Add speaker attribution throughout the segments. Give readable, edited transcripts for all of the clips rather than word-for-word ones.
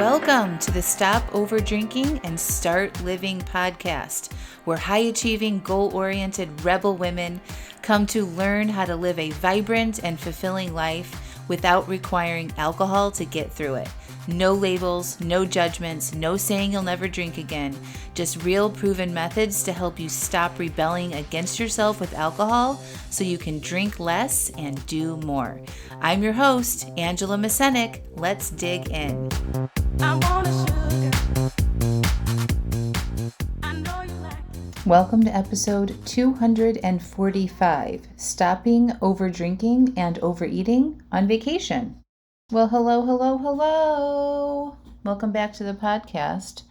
Speaker 1: Welcome to the Stop Overdrinking and Start Living podcast, where high-achieving, goal-oriented rebel women come to learn how to live a vibrant and fulfilling life without requiring alcohol to get through it. No labels, no judgments, no saying you'll never drink again. Just real proven methods to help you stop rebelling against yourself with alcohol so you can drink less and do more. I'm your host, Angela Mascenik. Let's dig in. Welcome to episode 245, Stopping Overdrinking and Overeating on Vacation. Well, hello. Welcome back to the podcast.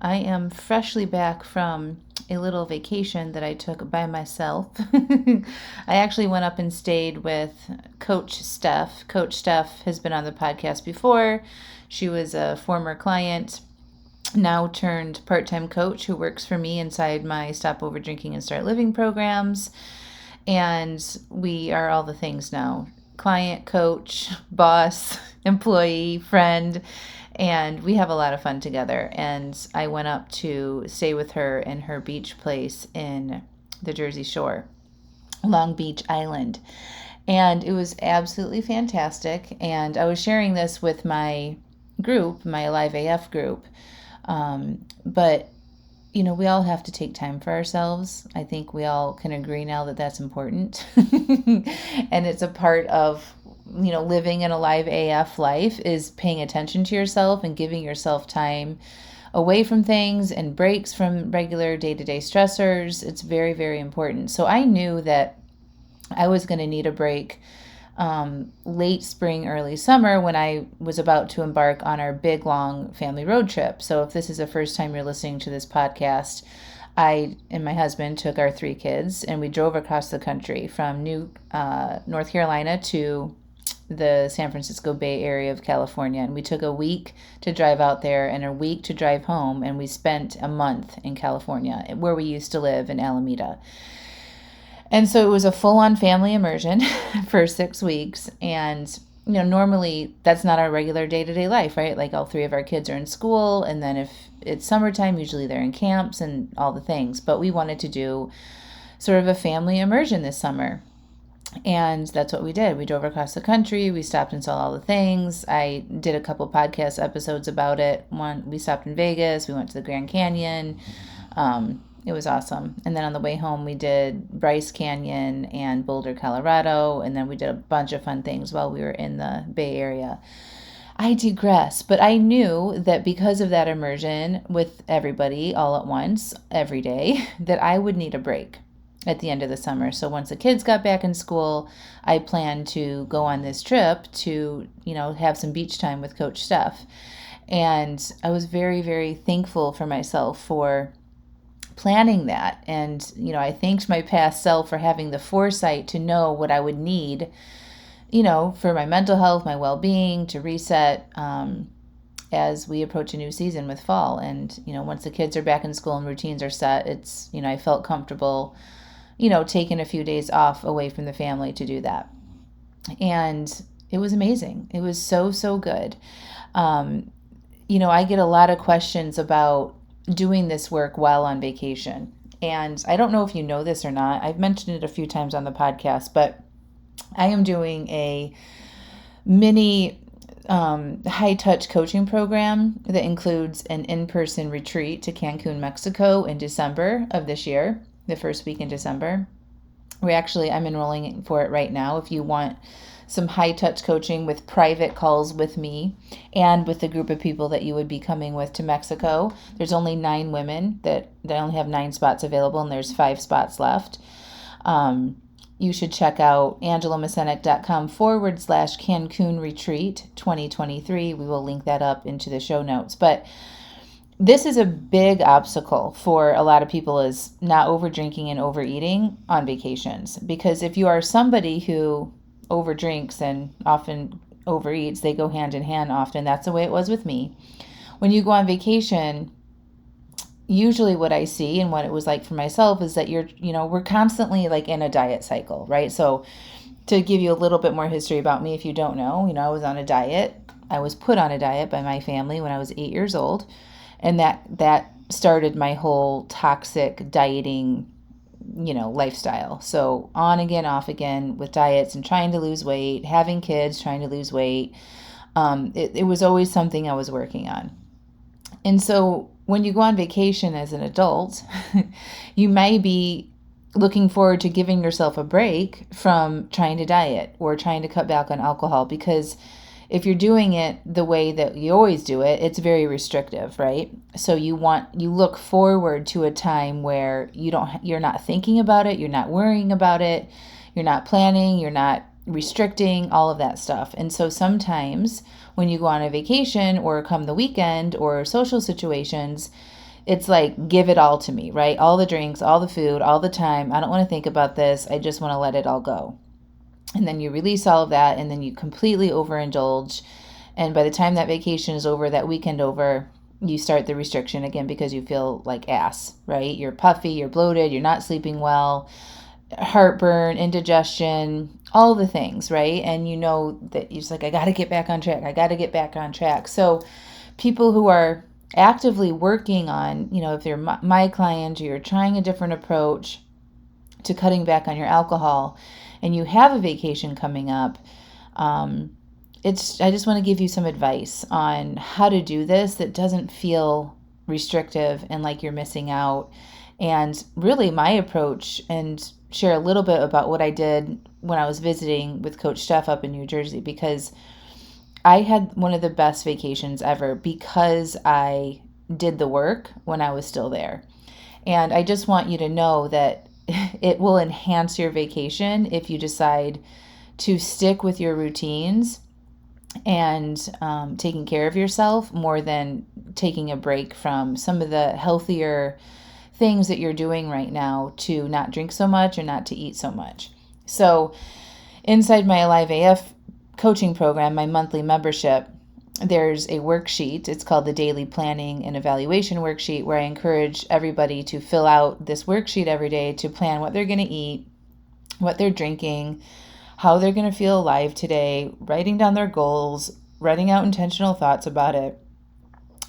Speaker 1: I am freshly back from a little vacation that I took by myself. I actually went up and stayed with Coach Steph. Coach Steph has been on the podcast before. She was a former client, now turned part-time coach who works for me inside my Stop Overdrinking and Start Living programs. And we are all the things now. Client, coach, boss, employee, friend, and we have a lot of fun together. And I went up to stay with her in her beach place in the Jersey Shore, Long Beach Island. And it was absolutely fantastic. And I was sharing this with my group, my Alive AF group. But you know, we all have to take time for ourselves. I think we all can agree now that that's important. And it's a part of, you know, living an Alive AF life is paying attention to yourself and giving yourself time away from things and breaks from regular day-to-day stressors. It's very, very important. So I knew that I was going to need a break late spring, early summer when I was about to embark on our big, long family road trip. So if this is the first time you're listening to this podcast, I and my husband took our 3 kids and we drove across the country from North Carolina to the San Francisco Bay Area of California. And we took a week to drive out there and a week to drive home. And we spent a month in California, where we used to live in Alameda. And so it was a full-on family immersion for 6 weeks. And, you know, normally that's not our regular day-to-day life, right? Like all 3 of our kids are in school. And then if it's summertime, usually they're in camps and all the things. But we wanted to do sort of a family immersion this summer. And that's what we did. We drove across the country. We stopped and saw all the things. I did a couple podcast episodes about it. One, we stopped in Vegas. We went to the Grand Canyon. It was awesome. And then on the way home, we did Bryce Canyon and Boulder, Colorado. And then we did a bunch of fun things while we were in the Bay Area. I digress, but I knew that because of that immersion with everybody all at once, every day, that I would need a break at the end of the summer. So once the kids got back in school, I planned to go on this trip to, you know, have some beach time with Coach Steph. And I was very, very thankful for myself for planning that. And, you know, I thanked my past self for having the foresight to know what I would need, you know, for my mental health, my well-being, to reset as we approach a new season with fall. And, you know, once the kids are back in school and routines are set, it's, you know, I felt comfortable, you know, taking a few days off away from the family to do that. And it was amazing. It was so, so good. You know, I get a lot of questions about doing this work while on vacation. And I don't know if you know this or not. I've mentioned it a few times on the podcast, but I am doing a mini high-touch coaching program that includes an in-person retreat to Cancun, Mexico in December of this year, the first week in December. I'm enrolling for it right now. If you want some high-touch coaching with private calls with me and with the group of people that you would be coming with to Mexico. There's only 9 women that only have 9 spots available, and there's 5 spots left. You should check out angelamascenik.com/Cancun Retreat 2023. We will link that up into the show notes. But this is a big obstacle for a lot of people, is not overdrinking and overeating on vacations. Because if you are somebody who overdrinks and often overeats, they go hand in hand often. That's the way it was with me. When you go on vacation, usually what I see and what it was like for myself is that we're constantly like in a diet cycle, right? So to give you a little bit more history about me, if you don't know, I was on a diet I was put on a diet by my family when I was 8 years old. And that started my whole toxic dieting, lifestyle. So on again, off again with diets and trying to lose weight, having kids, trying to lose weight. It was always something I was working on. And so when you go on vacation as an adult, you may be looking forward to giving yourself a break from trying to diet or trying to cut back on alcohol, because if you're doing it the way that you always do it, it's very restrictive, right? So you look forward to a time where you're not thinking about it, you're not worrying about it, you're not planning, you're not restricting, all of that stuff. And so sometimes when you go on a vacation or come the weekend or social situations, it's like, give it all to me, right? All the drinks, all the food, all the time. I don't want to think about this. I just want to let it all go. And then you release all of that, and then you completely overindulge. And by the time that vacation is over, that weekend over, you start the restriction again because you feel like ass, right? You're puffy, you're bloated, you're not sleeping well, heartburn, indigestion, all the things, right? And you know that you're just like, I got to get back on track. I got to get back on track. So people who are actively working on, if they're my client or you're trying a different approach to cutting back on your alcohol, and you have a vacation coming up, I just want to give you some advice on how to do this that doesn't feel restrictive and like you're missing out. And really my approach, and share a little bit about what I did when I was visiting with Coach Steph up in New Jersey, because I had one of the best vacations ever because I did the work when I was still there. And I just want you to know that it will enhance your vacation if you decide to stick with your routines and taking care of yourself more than taking a break from some of the healthier things that you're doing right now to not drink so much or not to eat so much. So inside my Alive AF coaching program, my monthly membership, there's a worksheet. It's called the Daily Planning and Evaluation Worksheet, where I encourage everybody to fill out this worksheet every day to plan what they're going to eat, what they're drinking, how they're going to feel alive today, writing down their goals, writing out intentional thoughts about it,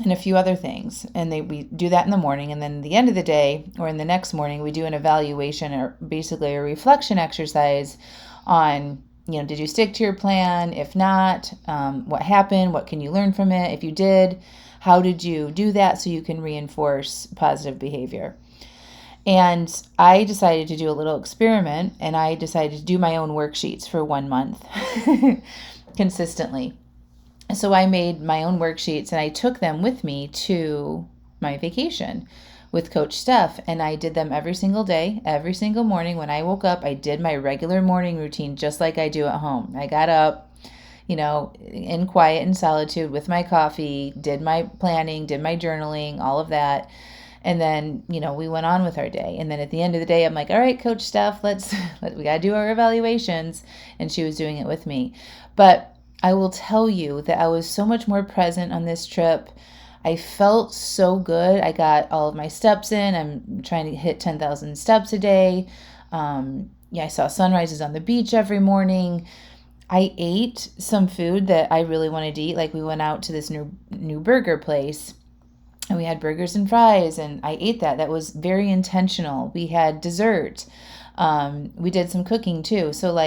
Speaker 1: and a few other things. And we do that in the morning. And then at the end of the day, or in the next morning, we do an evaluation, or basically a reflection exercise on, did you stick to your plan? If not, what happened? What can you learn from it? If you did, how did you do that so you can reinforce positive behavior? And I decided to do a little experiment, and I decided to do my own worksheets for 1 month consistently. So I made my own worksheets, and I took them with me to my vacation with Coach Steph, and I did them every single day, every single morning. When I woke up, I did my regular morning routine just like I do at home. I got up, in quiet and solitude with my coffee, did my planning, did my journaling, all of that. And then, we went on with our day. And then at the end of the day, I'm like, all right, Coach Steph, we got to do our evaluations. And she was doing it with me. But I will tell you that I was so much more present on this trip. I felt so good. I got all of my steps in. I'm trying to hit 10,000 steps a day. I saw sunrises on the beach every morning. I ate some food that I really wanted to eat. Like, we went out to this new burger place, and we had burgers and fries, and I ate that. That was very intentional. We had dessert. We did some cooking too. So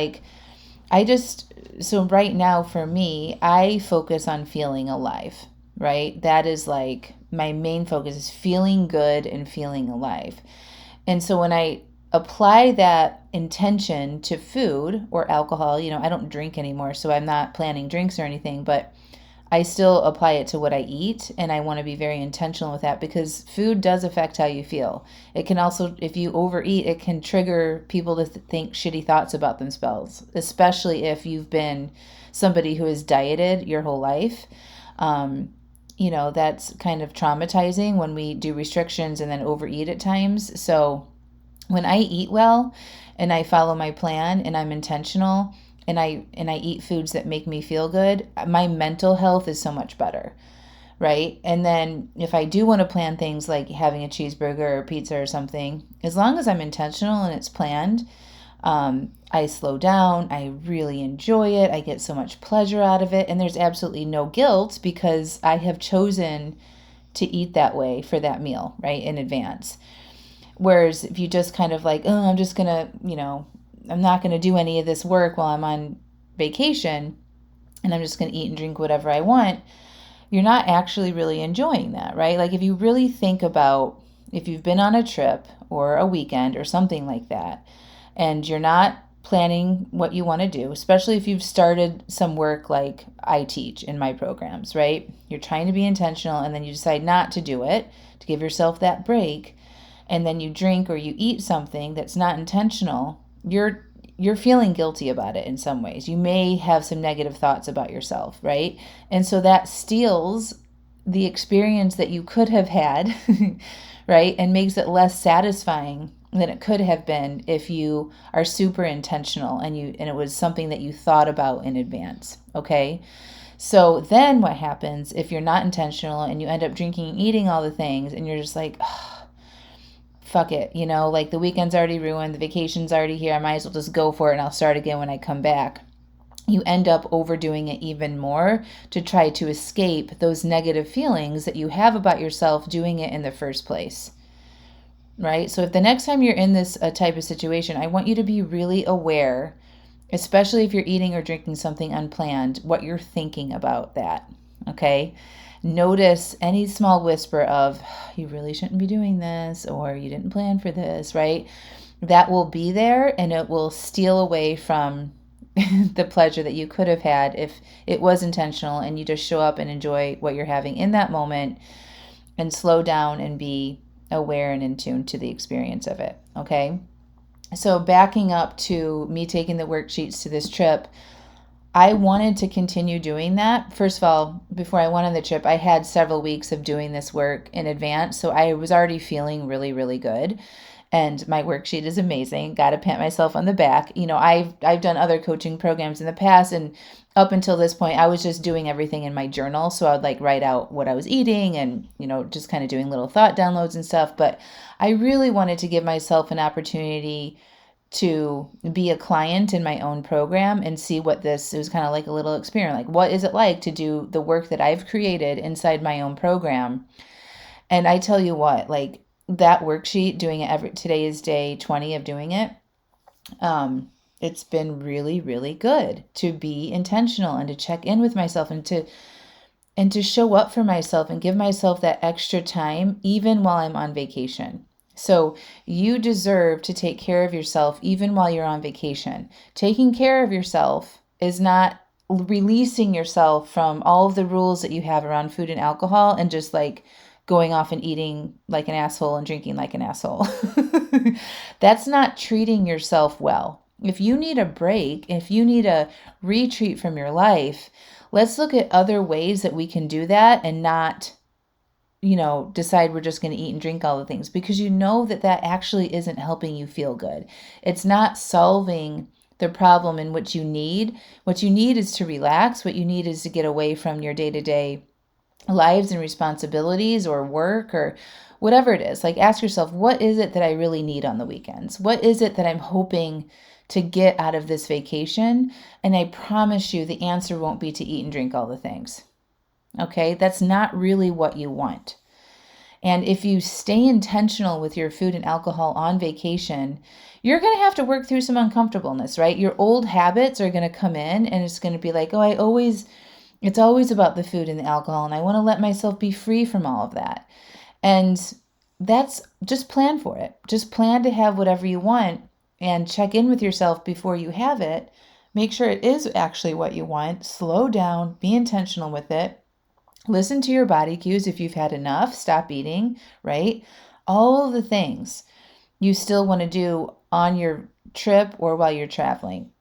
Speaker 1: so right now for me, I focus on feeling alive, right? That is like my main focus, is feeling good and feeling alive. And so when I apply that intention to food or alcohol, I don't drink anymore, so I'm not planning drinks or anything, but I still apply it to what I eat, and I want to be very intentional with that, because food does affect how you feel. It can also, if you overeat, it can trigger people to think shitty thoughts about themselves, especially if you've been somebody who has dieted your whole life. That's kind of traumatizing when we do restrictions and then overeat at times. So when I eat well and I follow my plan and I'm intentional, and I eat foods that make me feel good, my mental health is so much better, right? And then if I do want to plan things like having a cheeseburger or pizza or something, as long as I'm intentional and it's planned, I slow down. I really enjoy it. I get so much pleasure out of it. And there's absolutely no guilt because I have chosen to eat that way for that meal, right, in advance. Whereas if you just kind of like, oh, I'm just going to, I'm not going to do any of this work while I'm on vacation and I'm just going to eat and drink whatever I want, you're not actually really enjoying that, right? Like if you really think about if you've been on a trip or a weekend or something like that, and you're not planning what you want to do, especially if you've started some work like I teach in my programs, right? You're trying to be intentional and then you decide not to do it to give yourself that break, and then you drink or you eat something that's not intentional, you're feeling guilty about it in some ways. You may have some negative thoughts about yourself, right? And so that steals the experience that you could have had, right? And makes it less satisfying than it could have been if you are super intentional and it was something that you thought about in advance, okay? So then what happens if you're not intentional and you end up drinking and eating all the things and you're just like, oh, fuck it, like the weekend's already ruined, the vacation's already here, I might as well just go for it and I'll start again when I come back. You end up overdoing it even more to try to escape those negative feelings that you have about yourself doing it in the first place, right? So if the next time you're in this type of situation, I want you to be really aware, especially if you're eating or drinking something unplanned, what you're thinking about that, okay? Notice any small whisper of, you really shouldn't be doing this, or you didn't plan for this, right? That will be there and it will steal away from the pleasure that you could have had if it was intentional and you just show up and enjoy what you're having in that moment and slow down and be aware and in tune to the experience of it, okay? So backing up to me taking the worksheets to this trip, I wanted to continue doing that. First of all, before I went on the trip, I had several weeks of doing this work in advance. So I was already feeling really, really good. And my worksheet is amazing. Got to pat myself on the back. I've done other coaching programs in the past, and up until this point, I was just doing everything in my journal. So I would like write out what I was eating and, just kind of doing little thought downloads and stuff. But I really wanted to give myself an opportunity to be a client in my own program and see what it was kind of like a little experiment. Like, what is it like to do the work that I've created inside my own program? And I tell you what, like that worksheet, doing it today is day 20 of doing it. It's been really, really good to be intentional and to check in with myself and to show up for myself and give myself that extra time, even while I'm on vacation. So you deserve to take care of yourself even while you're on vacation. Taking care of yourself is not releasing yourself from all of the rules that you have around food and alcohol and just like going off and eating like an asshole and drinking like an asshole. That's not treating yourself well. If you need a break, if you need a retreat from your life, let's look at other ways that we can do that and not decide we're just going to eat and drink all the things, because that actually isn't helping you feel good. It's not solving the problem in what you need. What you need is to relax. What you need is to get away from your day-to-day lives and responsibilities or work or whatever it is. Like ask yourself, what is it that I really need on the weekends? What is it that I'm hoping to get out of this vacation? And I promise you the answer won't be to eat and drink all the things. Okay, that's not really what you want. And if you stay intentional with your food and alcohol on vacation, you're going to have to work through some uncomfortableness, right? Your old habits are going to come in and it's going to be like, oh, it's always about the food and the alcohol and I want to let myself be free from all of that. And that's just plan for it. Just plan to have whatever you want and check in with yourself before you have it. Make sure it is actually what you want. Slow down, be intentional with it. Listen to your body cues. If you've had enough, stop eating, right? All of the things you still want to do on your trip or while you're traveling.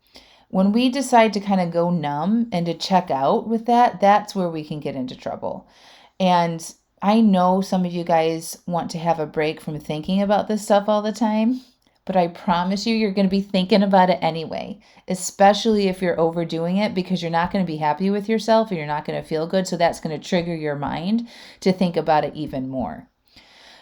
Speaker 1: When we decide to kind of go numb and to check out with that, that's where we can get into trouble. And I know some of you guys want to have a break from thinking about this stuff all the time, but I promise you're going to be thinking about it anyway, especially if you're overdoing it, because you're not going to be happy with yourself or you're not going to feel good. So that's going to trigger your mind to think about it even more.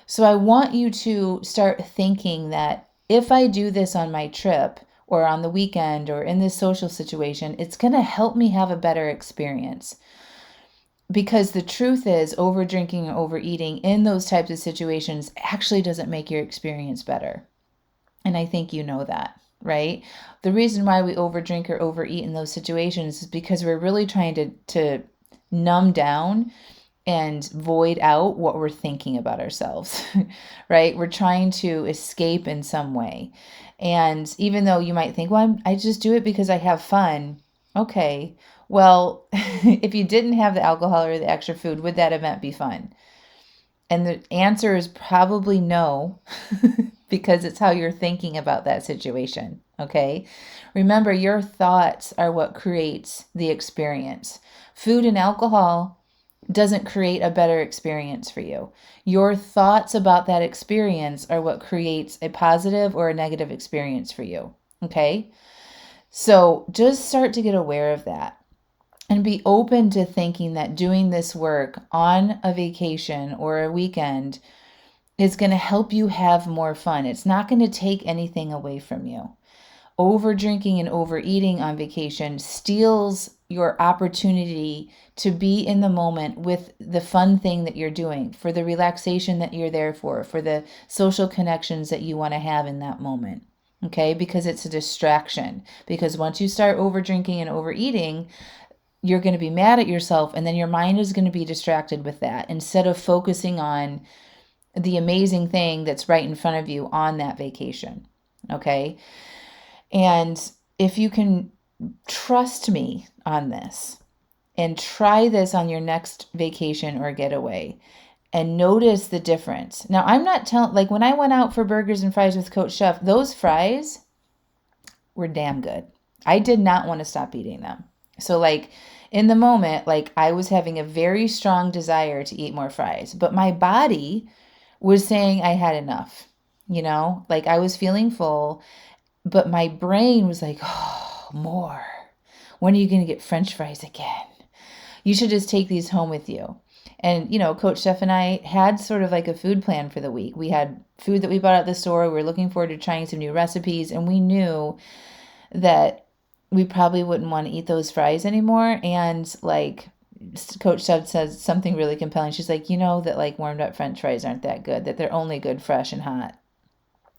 Speaker 1: So I want you to start thinking that if I do this on my trip, or on the weekend or in this social situation, it's going to help me have a better experience. Because the truth is, over drinking or overeating in those types of situations actually doesn't make your experience better. And I think you know that, right? The reason why we overdrink or overeat in those situations is because we're really trying to numb down and void out what we're thinking about ourselves, right? We're trying to escape in some way. And even though you might think, well, I just do it because I have fun. Okay, well, if you didn't have the alcohol or the extra food, would that event be fun? And the answer is probably no, because it's how you're thinking about that situation. Okay. Remember, your thoughts are what creates the experience. Food and alcohol doesn't create a better experience for you. Your thoughts about that experience are what creates a positive or a negative experience for you. Okay. So just start to get aware of that. And be open to thinking that doing this work on a vacation or a weekend is going to help you have more fun. It's not going to take anything away from you. Over drinking and overeating on vacation steals your opportunity to be in the moment with the fun thing that you're doing, for the relaxation that you're there for the social connections that you want to have in that moment. Okay, because it's a distraction. Because once you start over drinking and overeating, you're going to be mad at yourself, and then your mind is going to be distracted with that instead of focusing on the amazing thing that's right in front of you on that vacation. Okay. And if you can trust me on this and try this on your next vacation or getaway and notice the difference. Now, I'm not telling, like when I went out for burgers and fries with Coach Chef, those fries were damn good. I did not want to stop eating them. So like in the moment, like I was having a very strong desire to eat more fries, but my body was saying I had enough, like I was feeling full, but my brain was like, oh, more. When are you going to get French fries again? You should just take these home with you. And, Coach Chef and I had sort of like a food plan for the week. We had food that we bought at the store. We were looking forward to trying some new recipes, and we knew that we probably wouldn't want to eat those fries anymore. And like Coach Chef says something really compelling. She's like, that like warmed up French fries aren't that good, that they're only good fresh and hot.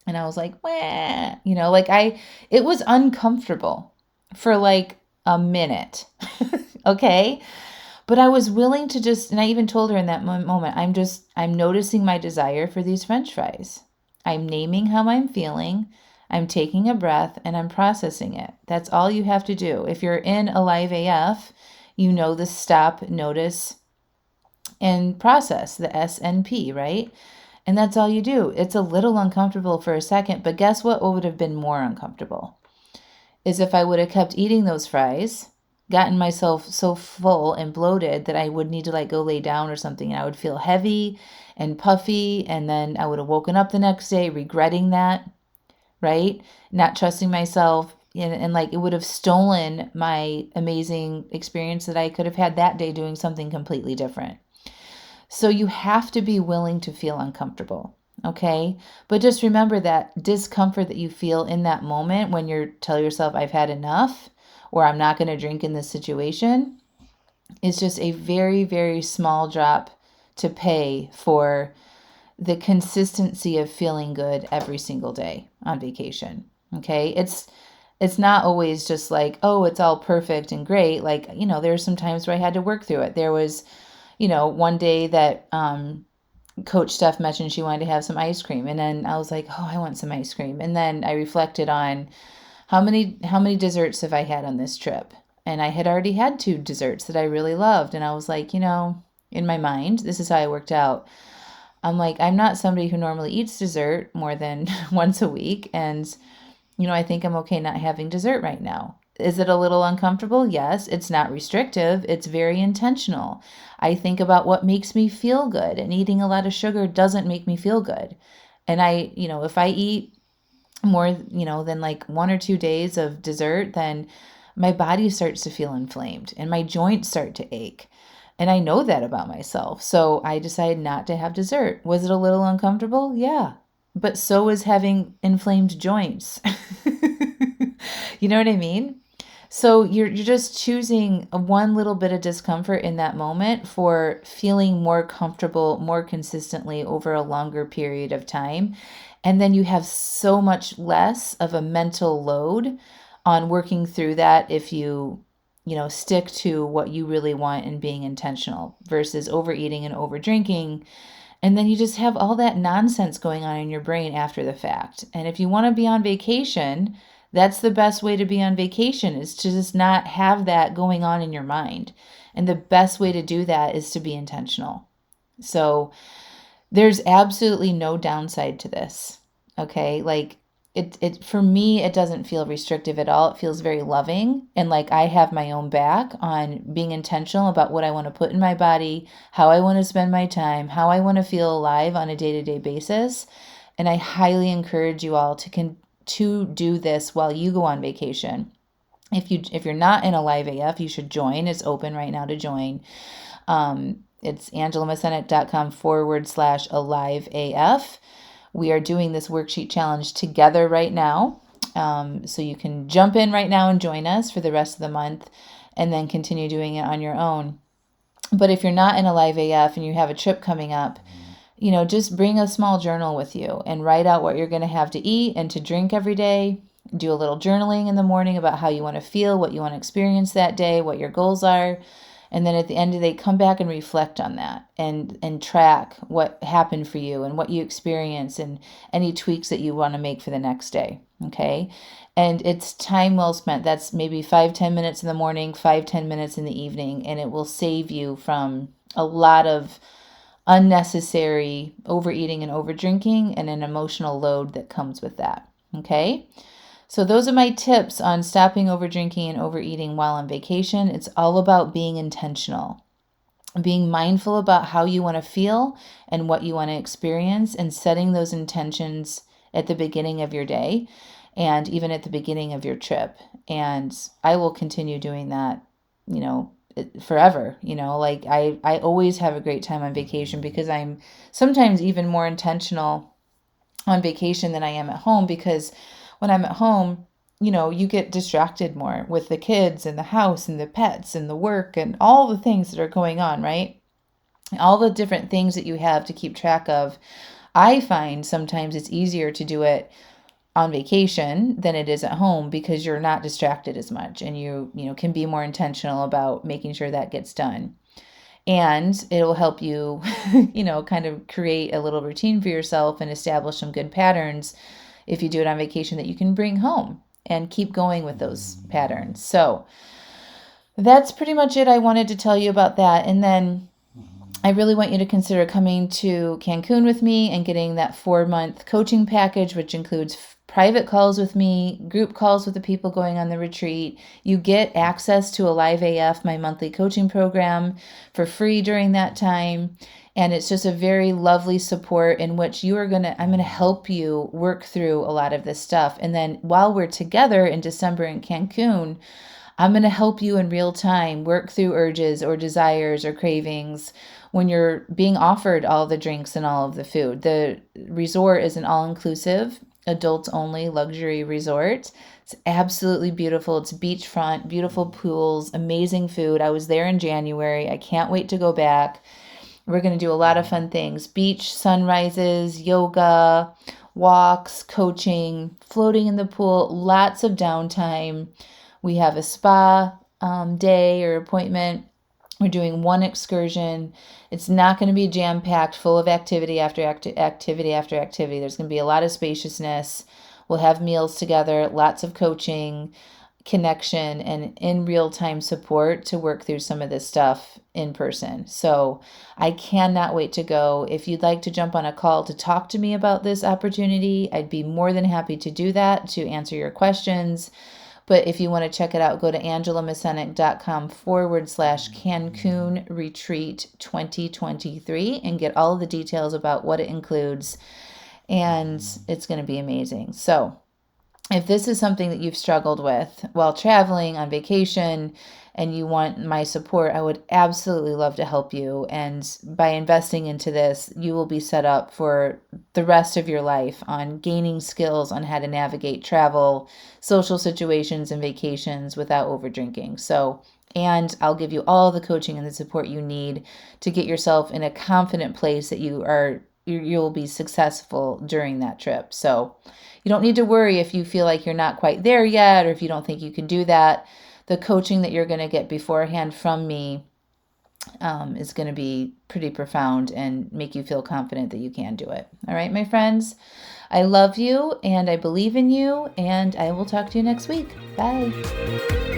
Speaker 1: And I was like, wah, it was uncomfortable for like a minute. Okay. But I was willing to and I even told her in that moment, I'm noticing my desire for these French fries. I'm naming how I'm feeling. I'm taking a breath and I'm processing it. That's all you have to do. If you're in Alive AF, you know the stop, notice, and process, the SNP, right? And that's all you do. It's a little uncomfortable for a second, but guess what would have been more uncomfortable? Is if I would have kept eating those fries, gotten myself so full and bloated that I would need to like go lay down or something, and I would feel heavy and puffy, and then I would have woken up the next day regretting that. Right? Not trusting myself, and like it would have stolen my amazing experience that I could have had that day doing something completely different. So you have to be willing to feel uncomfortable. Okay. But just remember that discomfort that you feel in that moment when you tell yourself I've had enough, or I'm not going to drink in this situation, is just a very, very small drop to pay for the consistency of feeling good every single day on vacation. Okay. It's not always just like, oh, it's all perfect and great. Like, there's some times where I had to work through it. There was, one day that, Coach Steph mentioned she wanted to have some ice cream. And then I was like, oh, I want some ice cream. And then I reflected on how many desserts have I had on this trip? And I had already had 2 desserts that I really loved. And I was like, in my mind, this is how I worked out. I'm like, I'm not somebody who normally eats dessert more than once a week. And, I think I'm okay not having dessert right now. Is it a little uncomfortable? Yes. It's not restrictive. It's very intentional. I think about what makes me feel good, and eating a lot of sugar doesn't make me feel good. And if I eat more, than like 1 or 2 days of dessert, then my body starts to feel inflamed and my joints start to ache. And I know that about myself. So I decided not to have dessert. Was it a little uncomfortable? Yeah. But so was having inflamed joints. You know what I mean? So you're just choosing one little bit of discomfort in that moment for feeling more comfortable more consistently over a longer period of time. And then you have so much less of a mental load on working through that if stick to what you really want and being intentional versus overeating and over drinking. And then you just have all that nonsense going on in your brain after the fact. And if you want to be on vacation, that's the best way to be on vacation, is to just not have that going on in your mind. And the best way to do that is to be intentional. So there's absolutely no downside to this. Okay? Like it for me, it doesn't feel restrictive at all. It feels very loving, and like I have my own back on being intentional about what I want to put in my body, how I want to spend my time, how I want to feel alive on a day-to-day basis. And I highly encourage you all to do this while you go on vacation. If you're not in a live AF, you should join. It's open right now to join. It's angelamascenik.com/aliveaf. We are doing this worksheet challenge together right now. So you can jump in right now and join us for the rest of the month and then continue doing it on your own. But if you're not in a live AF and you have a trip coming up, just bring a small journal with you and write out what you're going to have to eat and to drink every day. Do a little journaling in the morning about how you want to feel, what you want to experience that day, what your goals are. And then at the end of the day, come back and reflect on that and track what happened for you and what you experienced and any tweaks that you want to make for the next day. Okay. And it's time well spent. That's maybe 5-10 minutes in the morning, 5-10 minutes in the evening, and it will save you from a lot of unnecessary overeating and overdrinking and an emotional load that comes with that. Okay. So those are my tips on stopping overdrinking and overeating while on vacation. It's all about being intentional, being mindful about how you want to feel and what you want to experience, and setting those intentions at the beginning of your day and even at the beginning of your trip. And I will continue doing that, forever. Like I always have a great time on vacation because I'm sometimes even more intentional on vacation than I am at home, because when I'm at home, you get distracted more with the kids and the house and the pets and the work and all the things that are going on, right? All the different things that you have to keep track of. I find sometimes it's easier to do it on vacation than it is at home because you're not distracted as much, and you can be more intentional about making sure that gets done. And it will help you, kind of create a little routine for yourself and establish some good patterns if you do it on vacation that you can bring home and keep going with those patterns. So that's pretty much it I wanted to tell you about that. And then I really want you to consider coming to Cancun with me and getting that 4-month coaching package, which includes private calls with me, group calls with the people going on the retreat. You get access to a Live AF, my monthly coaching program, for free during that time. And it's just a very lovely support in which I'm going to help you work through a lot of this stuff. And then while we're together in December in Cancun, I'm going to help you in real time work through urges or desires or cravings when you're being offered all the drinks and all of the food. The resort is an all-inclusive, adults-only luxury resort. It's absolutely beautiful. It's beachfront, beautiful pools, amazing food. I was there in January. I can't wait to go back. We're going to do a lot of fun things: beach sunrises, yoga, walks, coaching, floating in the pool, lots of downtime. We have a spa day or appointment. We're doing one excursion. It's not going to be jam-packed, full of activity after activity after activity. There's going to be a lot of spaciousness. We'll have meals together, lots of coaching, connection, and in real-time support to work through some of this stuff in person. So I cannot wait to go. If you'd like to jump on a call to talk to me about this opportunity, I'd be more than happy to do that, to answer your questions. But if you want to check it out, go to angelamascenik.com/Cancun Retreat 2023 and get all of the details about what it includes. And it's going to be amazing. So if this is something that you've struggled with while traveling on vacation and you want my support, I would absolutely love to help you. And by investing into this, you will be set up for the rest of your life on gaining skills on how to navigate travel, social situations, and vacations without over drinking. And I'll give you all the coaching and the support you need to get yourself in a confident place that you'll be successful during that trip. So you don't need to worry if you feel like you're not quite there yet, or if you don't think you can do that. The coaching that you're going to get beforehand from me is going to be pretty profound and make you feel confident that you can do it. All right, my friends, I love you and I believe in you, and I will talk to you next week. Bye.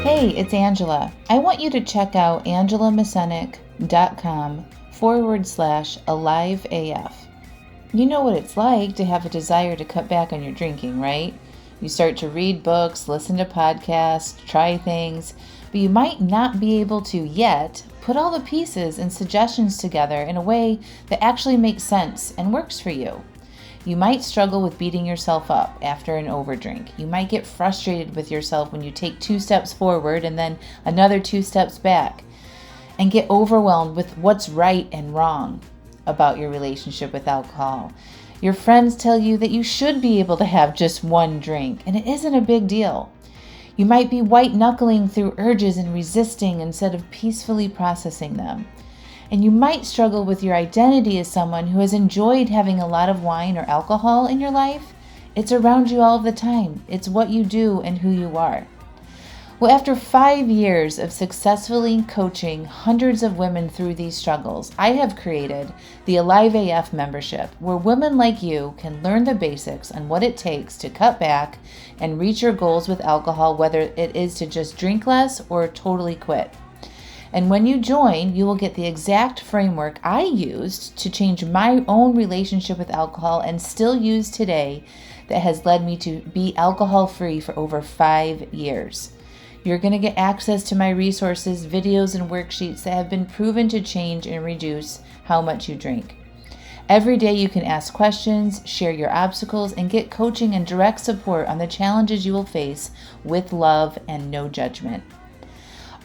Speaker 1: Hey, it's Angela. I want you to check out angelamascenik.com/aliveaf. You know what it's like to have a desire to cut back on your drinking, right? You start to read books, listen to podcasts, try things, but you might not be able to yet put all the pieces and suggestions together in a way that actually makes sense and works for you. You might struggle with beating yourself up after an overdrink. You might get frustrated with yourself when you take 2 steps forward and then another 2 steps back, and get overwhelmed with what's right and wrong about your relationship with alcohol. Your friends tell you that you should be able to have just 1 drink, and it isn't a big deal. You might be white-knuckling through urges and resisting instead of peacefully processing them. And you might struggle with your identity as someone who has enjoyed having a lot of wine or alcohol in your life. It's around you all the time. It's what you do and who you are. Well, after 5 years of successfully coaching hundreds of women through these struggles, I have created the Alive AF membership, where women like you can learn the basics on what it takes to cut back and reach your goals with alcohol, whether it is to just drink less or totally quit. And when you join, you will get the exact framework I used to change my own relationship with alcohol and still use today, that has led me to be alcohol-free for over 5 years. You're going to get access to my resources, videos, and worksheets that have been proven to change and reduce how much you drink. Every day you can ask questions, share your obstacles, and get coaching and direct support on the challenges you will face with love and no judgment.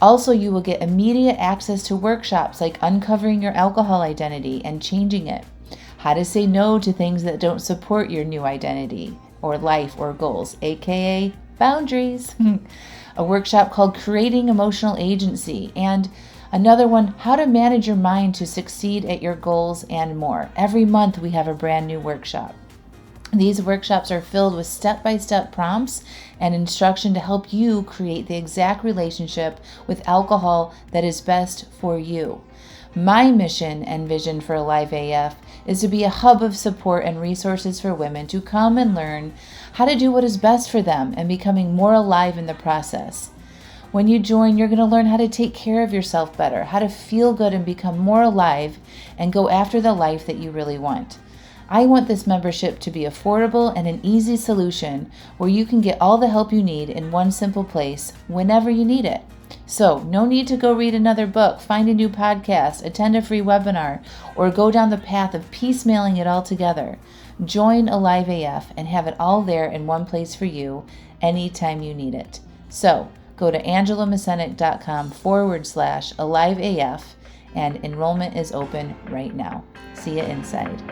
Speaker 1: Also, you will get immediate access to workshops like uncovering your alcohol identity and changing it, how to say no to things that don't support your new identity or life or goals, aka boundaries. A workshop called Creating Emotional Agency, and another one, How to Manage Your Mind to Succeed at Your Goals, and more. Every month we have a brand new workshop. These workshops are filled with step-by-step prompts and instruction to help you create the exact relationship with alcohol that is best for you. My mission and vision for Alive AF is to be a hub of support and resources for women to come and learn how to do what is best for them and becoming more alive in the process. When you join, you're going to learn how to take care of yourself better, how to feel good and become more alive and go after the life that you really want. I want this membership to be affordable and an easy solution where you can get all the help you need in one simple place whenever you need it. So, no need to go read another book, find a new podcast, attend a free webinar, or go down the path of piecemealing it all together. Join Alive AF and have it all there in one place for you anytime you need it. So, go to angelamascenik.com/AliveAF, and enrollment is open right now. See you inside.